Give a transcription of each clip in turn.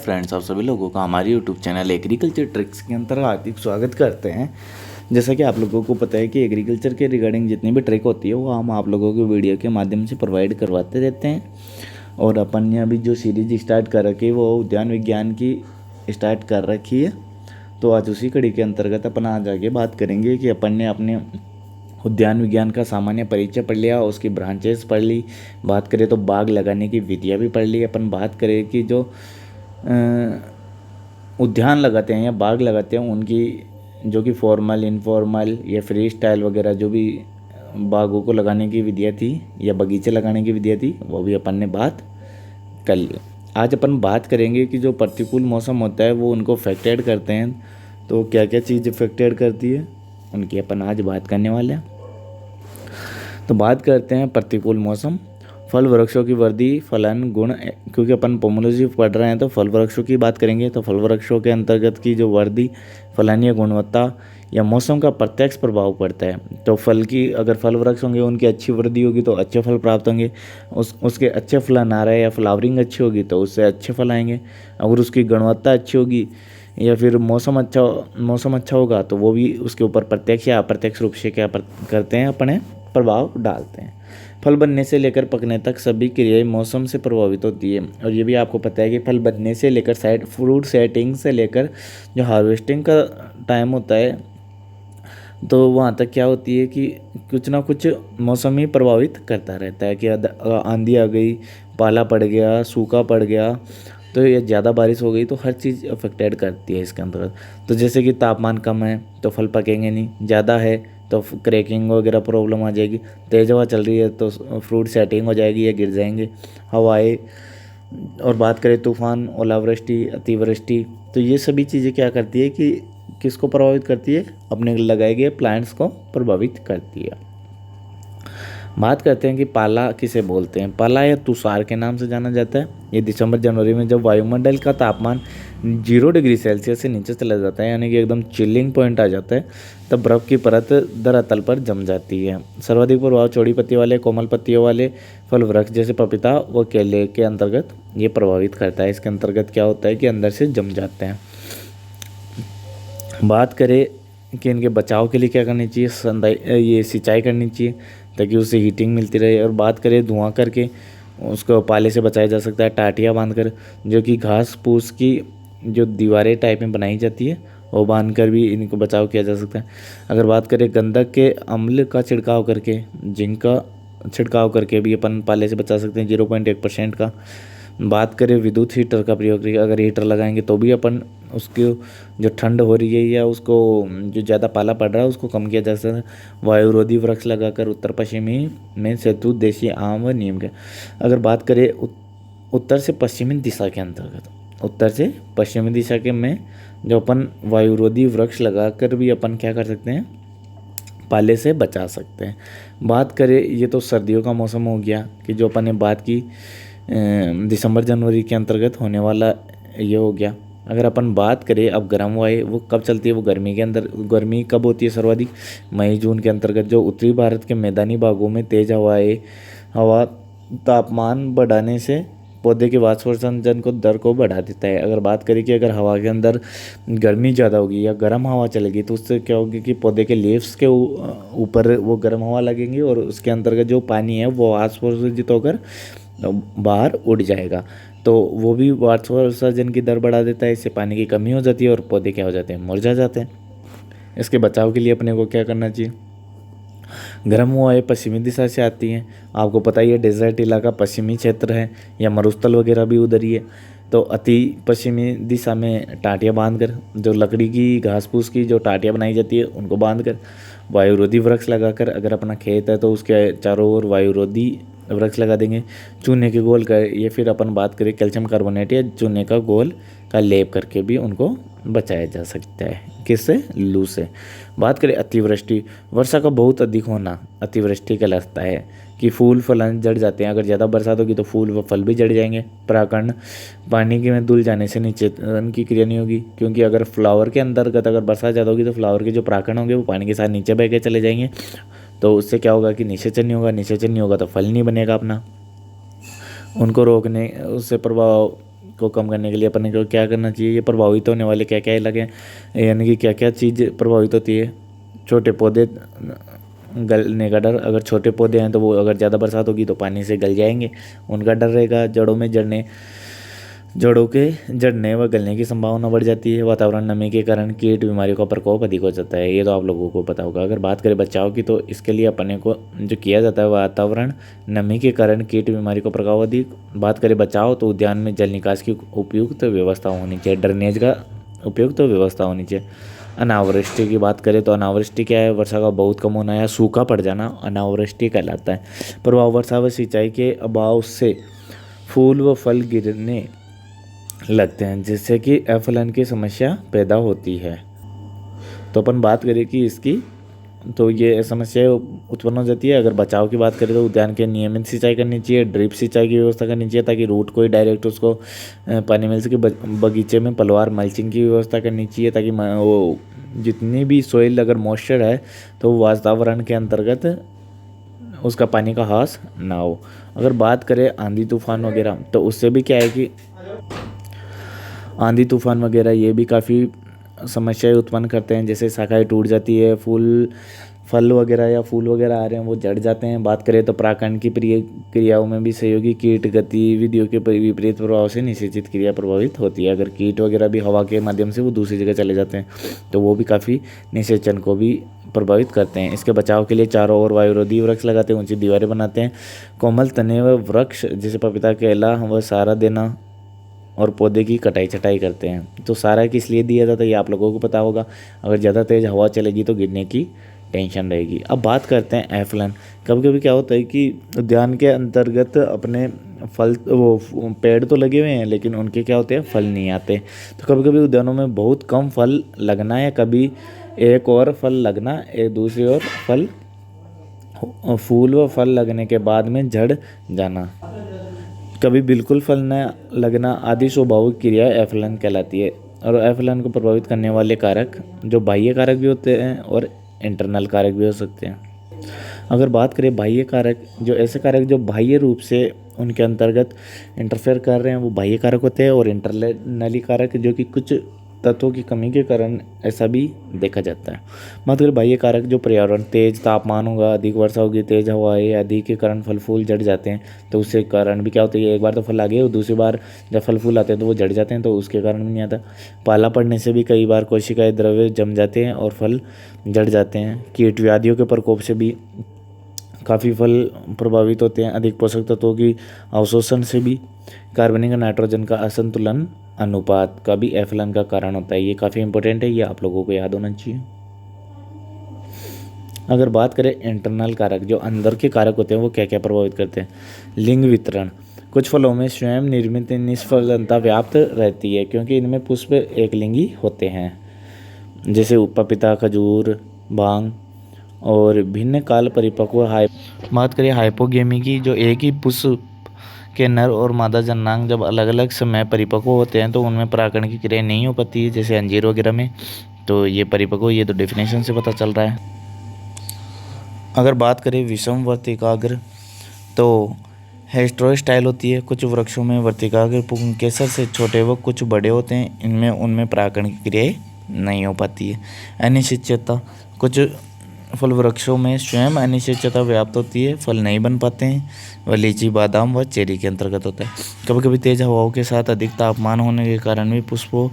Friends, आप सभी लोगों का हमारे यूट्यूब चैनल एग्रीकल्चर ट्रिक्स के अंतर्गत हार्दिक स्वागत करते हैं। जैसा कि आप लोगों को पता है कि एग्रीकल्चर के रिगार्डिंग जितनी भी ट्रिक होती है वो हम आप लोगों को वीडियो के माध्यम से प्रोवाइड करवाते रहते हैं। और अपन ने अभी जो सीरीज स्टार्ट कर रखी है वो उद्यान विज्ञान की स्टार्ट कर रखी है। तो आज उसी कड़ी के अंतर्गत अपन आज आगे बात करेंगे कि अपन ने अपने उद्यान विज्ञान का सामान्य परिचय पढ़ लिया, उसकी ब्रांचेस पढ़ ली, बात करें तो बाग लगाने की विधियाँ भी पढ़ ली। अपन बात करें कि जो उद्यान लगाते हैं या बाग लगाते हैं उनकी जो कि फॉर्मल, इनफॉर्मल या फ्री स्टाइल वगैरह जो भी बागों को लगाने की विधियाँ थी या बगीचे लगाने की विधियाँ थी वो भी अपन ने बात कर ली। आज अपन बात करेंगे कि जो प्रतिकूल मौसम होता है वो उनको अफेक्टेड करते हैं, तो क्या क्या चीज़ अफेक्टेड करती है उनकी अपन आज बात करने वाले हैं। तो बात करते हैं प्रतिकूल मौसम। फल वृक्षों की वृद्धि, फलन, गुण, क्योंकि अपन पोमोलॉजी पढ़ रहे हैं तो फल वृक्षों की बात करेंगे। तो फल वृक्षों के अंतर्गत की जो वृद्धि, फलन या गुणवत्ता या मौसम का प्रत्यक्ष प्रभाव पड़ता है। तो फल की अगर फल वृक्ष होंगे उनकी अच्छी वृद्धि होगी तो अच्छे फल प्राप्त होंगे, उसके अच्छे फलन आ रहे हैं या फ्लावरिंग अच्छी होगी तो उससे अच्छे फल आएंगे। अगर उसकी गुणवत्ता अच्छी होगी या फिर मौसम अच्छा होगा तो वो भी उसके ऊपर प्रत्यक्ष या अप्रत्यक्ष रूप से क्या करते हैं, अपने प्रभाव डालते हैं। फल बनने से लेकर पकने तक सभी क्रियाएं मौसम से प्रभावित होती है। और ये भी आपको पता है कि फल बनने से लेकर फ्रूट सेटिंग से लेकर जो हार्वेस्टिंग का टाइम होता है तो वहाँ तक क्या होती है कि कुछ ना कुछ मौसम ही प्रभावित करता रहता है कि आंधी आ गई, पाला पड़ गया, सूखा पड़ गया, तो ये ज़्यादा बारिश हो गई तो हर चीज़ अफेक्टेड करती है इसके अंतर्गत। तो जैसे कि तापमान कम है तो फल पकेंगे नहीं, ज़्यादा है तो क्रैकिंग वगैरह प्रॉब्लम आ जाएगी, तेज़ हवा चल रही है तो फ्रूट सेटिंग हो जाएगी या गिर जाएंगे हवाएं। और बात करें तूफान, ओलावृष्टि, अतिवृष्टि, तो ये सभी चीज़ें क्या करती है कि किसको प्रभावित करती है, अपने लगाए गए प्लांट्स को प्रभावित करती है। बात करते हैं कि पाला किसे बोलते हैं। पाला या तुषार के नाम से जाना जाता है। ये दिसंबर जनवरी में जब वायुमंडल का तापमान 0 डिग्री सेल्सियस से नीचे चला जाता है, यानी कि एकदम चिल्लिंग पॉइंट आ जाता है, तब बर्फ़ की परत धरातल पर जम जाती है। सर्वाधिक प्रभाव चौड़ी पत्ती वाले, कोमल पत्तियों वाले फल वृक्ष जैसे पपीता व केले के अंतर्गत ये प्रभावित करता है। इसके अंतर्गत क्या होता है कि अंदर से जम जाते हैं। बात करें कि इनके बचाव के लिए क्या करनी चाहिए, ये सिंचाई करनी चाहिए ताकि उसे हीटिंग मिलती रहे। और बात करें धुआं करके उसको पाले से बचाया जा सकता है, टाटियाँ बांधकर, जो कि घास फूस की जो दीवारें टाइप में बनाई जाती है वो बांध कर भी इनको बचाव किया जा सकता है। अगर बात करें गंधक के अम्ल का छिड़काव करके, जिंक का छिड़काव करके भी अपन पाले से बचा सकते हैं 0.1% का। बात करें विद्युत हीटर का प्रयोग करके, अगर हीटर लगाएंगे तो भी अपन उसकी जो ठंड हो रही है या उसको जो ज़्यादा पाला पड़ रहा है उसको कम किया जा सकता है। वायुरोधी वृक्ष लगाकर उत्तर पश्चिमी में सेतु, देशी आम व नीम के। अगर बात करें उत्तर से पश्चिमी दिशा के अंतर्गत, उत्तर से पश्चिमी दिशा के में जो अपन वायुरोधी वृक्ष लगाकर भी अपन क्या कर सकते हैं, पाले से बचा सकते हैं। बात करें, ये तो सर्दियों का मौसम हो गया कि जो अपन ने बात की दिसंबर जनवरी के अंतर्गत होने वाला ये हो गया। अगर अपन बात करें अब गर्म हवाएं वो कब चलती है, वो गर्मी के अंदर। गर्मी कब होती है सर्वाधिक, मई जून के अंतर्गत, जो उत्तरी भारत के मैदानी भागों में तेज हवा तापमान बढ़ाने से पौधे के वाष्पोत्सर्जन को दर को बढ़ा देता है। अगर बात करें कि अगर हवा के अंदर गर्मी ज़्यादा होगी या गर्म हवा चलेगी तो उससे क्या होगी कि पौधे के लीव्स के ऊपर वो गर्म हवा लगेंगी और उसके अंतर्गत जो पानी है वो वाष्पोत्सर्जित होकर बाहर उड़ जाएगा, तो वो भी वाष्पोत्सर्जन की दर बढ़ा देता है। इससे पानी की कमी हो जाती है और पौधे क्या हो जाते हैं, मुरझा जाते हैं। इसके बचाव के लिए अपने को क्या करना चाहिए, गर्म हवाएं पश्चिमी दिशा से आती हैं। आपको पता ही है डेजर्ट इलाका पश्चिमी क्षेत्र है या मरुस्थल वगैरह भी उधर ही है, तो अति पश्चिमी दिशा में टाटियाँ बांधकर, जो लकड़ी की घास फूस की जो टाटियाँ बनाई जाती है उनको बांधकर, वायुरोधी वृक्ष लगाकर, अगर अपना खेत है तो उसके चारों ओर वायुरोधी वृक्ष लगा देंगे। चूने के घोल का, ये फिर अपन बात करें कैल्शियम कार्बोनेट या चूने का घोल का लेप करके भी उनको बचाया जा सकता है। किससे, लू से। बात करें अतिवृष्टि, वर्षा का बहुत अधिक होना अतिवृष्टि कहलाता है कि फूल फल जड़ जाते हैं। अगर ज़्यादा बरसात होगी तो फूल व फल भी जड़ जाएंगे। परागण, पानी के में धुल जाने से निषेचन की क्रिया नहीं होगी, क्योंकि अगर फ्लावर के अंतर्गत अगर बरसात ज़्यादा होगी तो फ्लावर के जो परागण होंगे वो पानी के साथ नीचे बह के चले जाएंगे, तो उससे क्या होगा कि निषेचन नहीं होगा, निषेचन नहीं होगा तो फल नहीं बनेगा अपना। उनको रोकने, उससे प्रभाव को कम करने के लिए अपन को क्या करना चाहिए, ये प्रभावित होने वाले क्या क्या लगे, यानी कि क्या क्या चीज़ प्रभावित होती है। छोटे पौधे गलने का डर, अगर छोटे पौधे हैं तो वो अगर ज़्यादा बरसात होगी तो पानी से गल जाएंगे, उनका डर रहेगा। जड़ों के जड़ने व गलने की संभावना बढ़ जाती है। वातावरण नमी के कारण कीट बीमारियों का प्रकोप अधिक हो जाता है, ये तो आप लोगों को पता होगा। अगर बात करें बचाव की, तो इसके लिए अपने को जो किया जाता है, वातावरण नमी के कारण कीट बीमारी का प्रकोप अधिक। बात करें बचाव, तो उद्यान में जल निकास की उपयुक्त व्यवस्था होनी चाहिए, ड्रेनेज का उपयुक्त व्यवस्था होनी चाहिए। अनावृष्टि की बात करें तो अनावृष्टि क्या है, वर्षा का बहुत कम होना या सूखा पड़ जाना अनावृष्टि कहलाता है। प्रभाव वर्षा व सिंचाई के अभाव से फूल व फल गिरने लगते हैं, जिससे कि अफलन की समस्या पैदा होती है। तो अपन बात करें कि इसकी, तो ये समस्या उत्पन्न हो जाती है। अगर बचाव की बात करें तो उद्यान के नियमित सिंचाई करनी चाहिए, ड्रिप सिंचाई की व्यवस्था करनी चाहिए ताकि रूट को ही डायरेक्ट उसको पानी मिल सके। बगीचे में पलवार मल्चिंग की व्यवस्था करनी चाहिए ताकि वो जितनी भी सोइल अगर मॉइस्चर है तो वातावरण के अंतर्गत उसका पानी का ह्रास ना हो। अगर बात करें आंधी तूफान वगैरह, तो उससे भी क्या है कि आंधी तूफान वगैरह ये भी काफ़ी समस्याएं उत्पन्न करते हैं, जैसे शाखाएं टूट जाती है, फल वगैरह या फूल वगैरह आ रहे हैं वो जड़ जाते हैं। बात करें तो परागण की क्रियाओं में भी सहयोगी कीट गतिविधियों के विपरीत प्रभाव से निषेचित क्रिया प्रभावित होती है। अगर कीट वगैरह भी हवा के माध्यम से वो दूसरी जगह चले जाते हैं तो वो भी काफ़ी निषेचन को भी प्रभावित करते हैं। इसके बचाव के लिए चारों ओर वायुरोधी वृक्ष लगाते हैं, ऊंची दीवारें बनाते हैं। कोमल तने व वृक्ष जैसे पपीता, केला व सारा देना और पौधे की कटाई छटाई करते हैं। तो सारा किस लिए दिया जाता है ये आप लोगों को पता होगा। अगर ज़्यादा तेज़ हवा चलेगी तो गिरने की टेंशन रहेगी। अब बात करते हैं एफलन। कभी कभी क्या होता है कि उद्यान के अंतर्गत अपने फल, वो पेड़ तो लगे हुए हैं लेकिन उनके क्या होते हैं, फल नहीं आते। तो कभी कभी उद्यानों में बहुत कम फल लगना या कभी एक और फल लगना, एक दूसरी और फूल व फल लगने के बाद में झड़ जाना, कभी बिल्कुल फल न लगना आदि स्वाभाविक क्रिया एफलन कहलाती है। और एफलन को प्रभावित करने वाले कारक जो बाह्य कारक भी होते हैं और इंटरनल कारक भी हो सकते हैं। अगर बात करें बाह्य कारक, जो ऐसे कारक जो बाह्य रूप से उनके अंतर्गत इंटरफेयर कर रहे हैं वो बाह्य कारक होते हैं, और इंटरनली कारक जो कि कुछ तत्वों की कमी के कारण ऐसा भी देखा जाता है। मतलब बाह्य कारक जो पर्यावरण, तेज तापमान होगा, अधिक वर्षा होगी, तेज हवाएं आदि के कारण फल फूल जड़ जाते हैं। तो उसके कारण भी क्या होता है, एक बार तो फल आ गए और दूसरी बार जब फल फूल आते हैं तो वो जड़ जाते हैं, तो उसके कारण भी नहीं आता। पाला पड़ने से भी कई बार कोशिकाएं द्रव्य जम जाते हैं और फल जड़ जाते हैं। कीट व्याधियों के प्रकोप से भी काफ़ी फल प्रभावित होते हैं। अधिक पोषक तत्वों की अवशोषण से भी कार्बनिक और नाइट्रोजन का असंतुलन अनुपात का भी एफलन का कारण होता है। ये काफ़ी इंपॉर्टेंट है, ये आप लोगों को याद होना चाहिए। अगर बात करें इंटरनल कारक, जो अंदर के कारक होते हैं वो क्या क्या प्रभावित करते हैं। लिंग वितरण, कुछ फलों में स्वयं निर्मित निष्फलता व्याप्त रहती है क्योंकि इनमें पुष्प एक लिंगी होते हैं, जैसे पपीता, खजूर, भांग और भिन्न काल परिपक्व। बात करें हाइपोगेमी की, जो एक ही पुष्प के नर और मादा जन्नांग जब अलग अलग समय परिपक्व होते हैं तो उनमें परागण की क्रिया नहीं हो पाती है, जैसे अंजीर वगैरह में। तो ये परिपक्व, ये तो डेफिनेशन से पता चल रहा है। अगर बात करें विषम वर्तिकाग्र, तो हेस्ट्रो स्टाइल होती है। कुछ वृक्षों में वर्तिकाग्र पुंकेसर से छोटे व कुछ बड़े होते हैं, इनमें उनमें परागण की क्रिया नहीं हो पाती है। अनिश्चितता, कुछ फल वृक्षों में स्वयं अनिश्चितता व्याप्त होती है, फल नहीं बन पाते हैं। वह लीची, बादाम व चेरी के अंतर्गत होता है। कभी कभी तेज हवाओं के साथ अधिक तापमान होने के कारण भी पुष्पों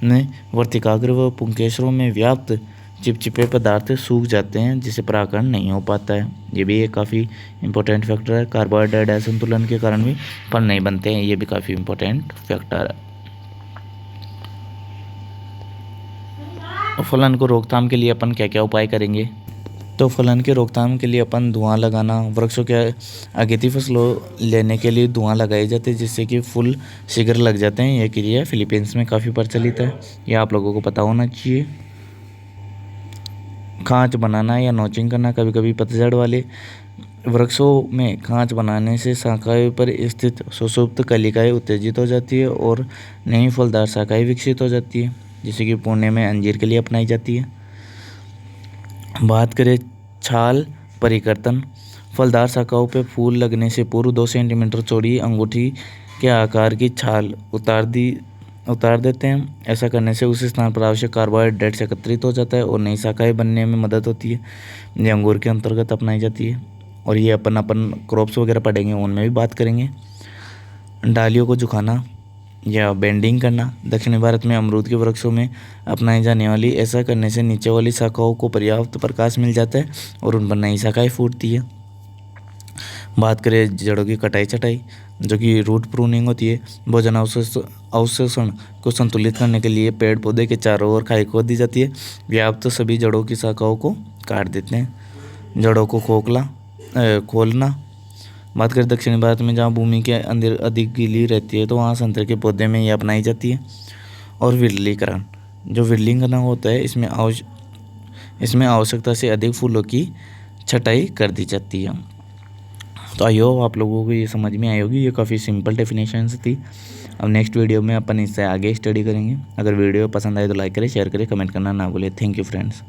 में वर्तिकाग्र व पुंकेसरों में व्याप्त चिपचिपे पदार्थ सूख जाते हैं, जिससे परागण नहीं हो पाता है। ये भी एक काफ़ी इंपॉर्टेंट फैक्टर है। कार्बोहाइड्रेट असंतुलन के कारण भी फल नहीं बनते हैं, ये भी काफ़ी इंपॉर्टेंट फैक्टर है। फलन को रोकथाम के लिए अपन क्या क्या उपाय करेंगे, तो फलन के रोकथाम के लिए अपन धुआं लगाना, वृक्षों के अगेती फसलों लेने के लिए धुआं लगाए जाते हैं जिससे कि फूल शीघ्र लग जाते हैं। यह क्रिया फिलीपींस में काफ़ी प्रचलित है, यह आप लोगों को पता होना चाहिए। खांच बनाना या नोचिंग करना, कभी कभी पतझड़ वाले वृक्षों में खांच बनाने से शाखाएं पर स्थित सुषुप्त कलिकाएं उत्तेजित हो जाती है और नई फलदार शाखाएं विकसित हो जाती है, जैसे कि पुणे में अंजीर के लिए अपनाई जाती है। बात करें छाल परिवर्तन, फलदार शाखाओं पर फूल लगने से पूर्व 2 सेंटीमीटर चौड़ी अंगूठी के आकार की छाल उतार देते हैं। ऐसा करने से उस स्थान पर आवश्यक कार्बोहाइड्रेट्स एकत्रित हो जाता है और नई शाखाएं बनने में मदद होती है। ये अंगूर के अंतर्गत अपनाई जाती है। और ये अपन क्रॉप्स वगैरह पढ़ेंगे, उनमें भी बात करेंगे। डालियों को झुकाना या बेंडिंग करना दक्षिणी भारत में अमरूद के वृक्षों में अपनाई जाने वाली। ऐसा करने से नीचे वाली शाखाओं को पर्याप्त प्रकाश मिल जाता है और उन पर नई शाखाएं फूटती है। बात करें जड़ों की कटाई छटाई, जो कि रूट प्रूनिंग होती है। भोजन अवशोषण को संतुलित करने के लिए पेड़ पौधे के चारों ओर खाई खोद दी जाती है। व्याप्त सभी जड़ों की शाखाओं को काट देते हैं। जड़ों को खोलना। बात करें दक्षिणी भारत में, जहाँ भूमि के अंदर अधिक गीली रहती है, तो वहाँ संतरे के पौधे में ये अपनाई जाती है। और विरलीकरण, जो विरलीकरण होता है, इसमें आवश्यकता से अधिक फूलों की छटाई कर दी जाती है। तो आई होप आप लोगों को ये समझ में आई होगी। ये काफ़ी सिंपल डेफिनेशंस थी। अब नेक्स्ट वीडियो में अपन इससे आगे स्टडी करेंगे। अगर वीडियो पसंद आए तो लाइक करें, शेयर करें, कमेंट करना ना भूलें। Thank you friends.